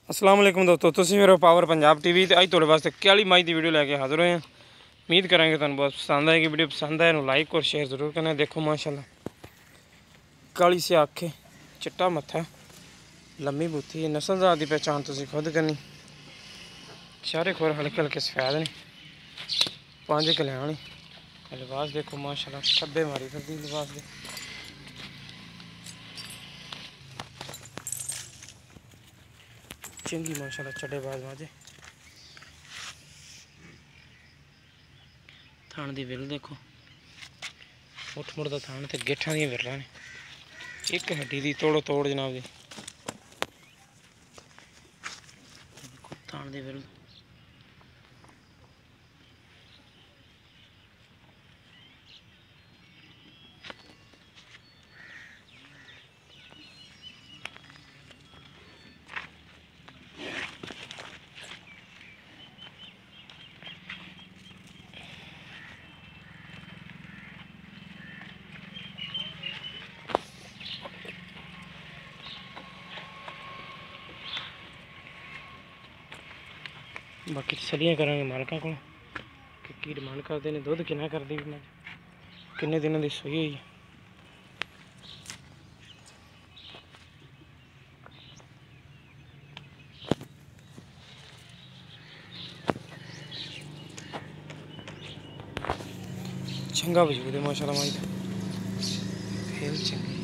अस्सलाम वालेकुम दोस्तों, तुसीं मेरे पावर पंजाब टीवी ते अज तुहाडे वास्ते काली माई की वीडियो लैके हाजिर होए हैं। उम्मीद करांगे तुहानूं बहुत पसंद आएगी। वीडियो पसंद आए लाइक और शेयर जरूर करना। देखो माशाल्लाह काली सी आँखें, चिट्टा मत्था, लम्मी बूथी, नस्लदार की पहचान तुसीं खुद करनी। चारे खोर हल्के हल्के सफेद ने, पंज कल्याण ने। लिबास देखो माशाल्लाह छब्बे मारी फिरदी लिबास दे। चंगी माशाल्लाह चड्डेबाज माजे। थान दी विल देखो, मुठ मुठ दा थान ते गेठा दी विरला ने। एक हड्डी दी तोड़ो तोड़ जनाब जी। थान दी विल बाकी तसलियां करांगे मालकां को कि डिमांड करते हैं, दुध किन्ना करती भी किन्ने दिनों की सूई हुई। चंगा वजूद है माशाल्लाह माई दा, फेल चंगी।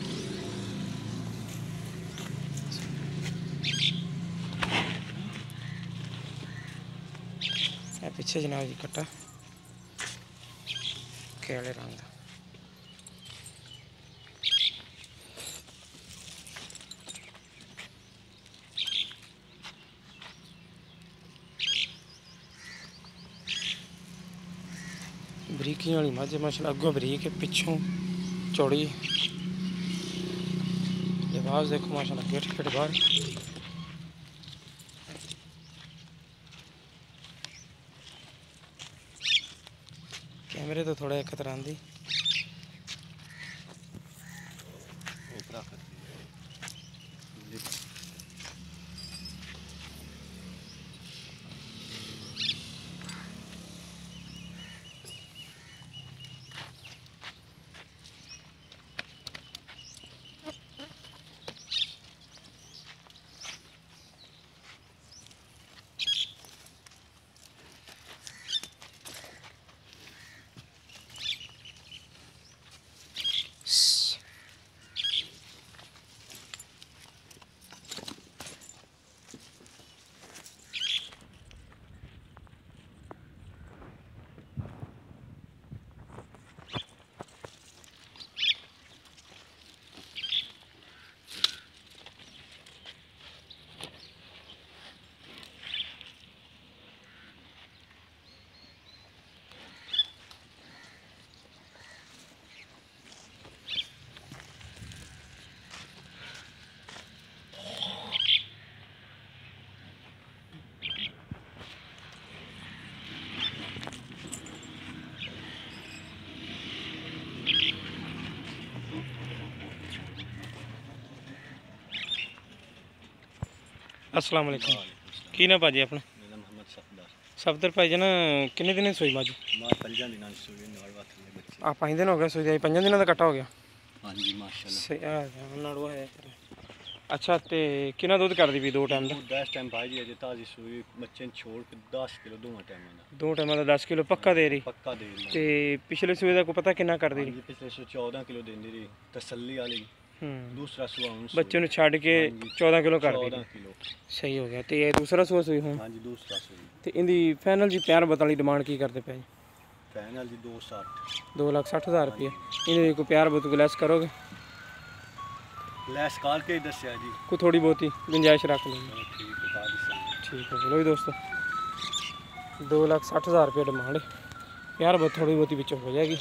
पिछे जनाब जी कट्टा केले रंग का। बरीकी वाली मझ माशाल्लाह, अगों बरीक है पिछों चौड़ी। लिबास देखो माशाल्लाह गेट गेट बाहर। कैमरे तो थोड़ा एक तरह आंदी। अस्सलाम वालेकुम, की ना भाजी अपना? सफदर भाई जी ना किन्ने दिन सोई मज? आप 5 दिन हो गए सोई, 5 दिनों का कट्टा हो गया। हाँ जी माशाल्लाह। अच्छा तो कितना दूध कर दी भी दो टाइम का? 10 टाइम भाई जी अजे ताजी सूई बच्चे छोड़ के 10 किलो दो टाइम का 10 किलो पक्का दे रही? पक्का दे रही। ते पिछले सूए का को पता कितना कर दी? पिछले सू 14 किलो देंदी रही तसल्ली वाली। दूसरा सूआ बच्चे ने छड़ के 14 किलो कर दी। 14 किलो सही हो गया। तो ये दूसरा सूआ सूई हूँ? हाँ जी दूसरा सूई। तो इनकी फाइनल जी 50 बताली डिमांड की करते पे? फाइनल जी 260। 2,60,000 रुपये। इन्हें को 50 बहुत लैस करोगे? लैस कार के ही दसिया जी, को थोड़ी बहुत ही गुंजाइश रख लेंगे। ठीक है चलो जी दोस्तों, 2,60,000 रुपये डिमांड है। 50 बहुत थोड़ी बहुत ही हो जाएगी।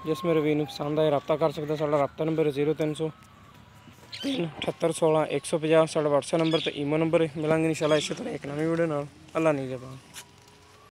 जिस मेरे वीर पसंद आए रब्ता कर सकता। साਡਾ रब्ता नंबर 0303 78 16 150। साਡਾ व्हाट्सएप नंबर तो ईमो नंबर है। मिलेंगे इंशाल्लाह इसी तरह एक नवी वीडियो नाल। अल्लाह नहीं जबान।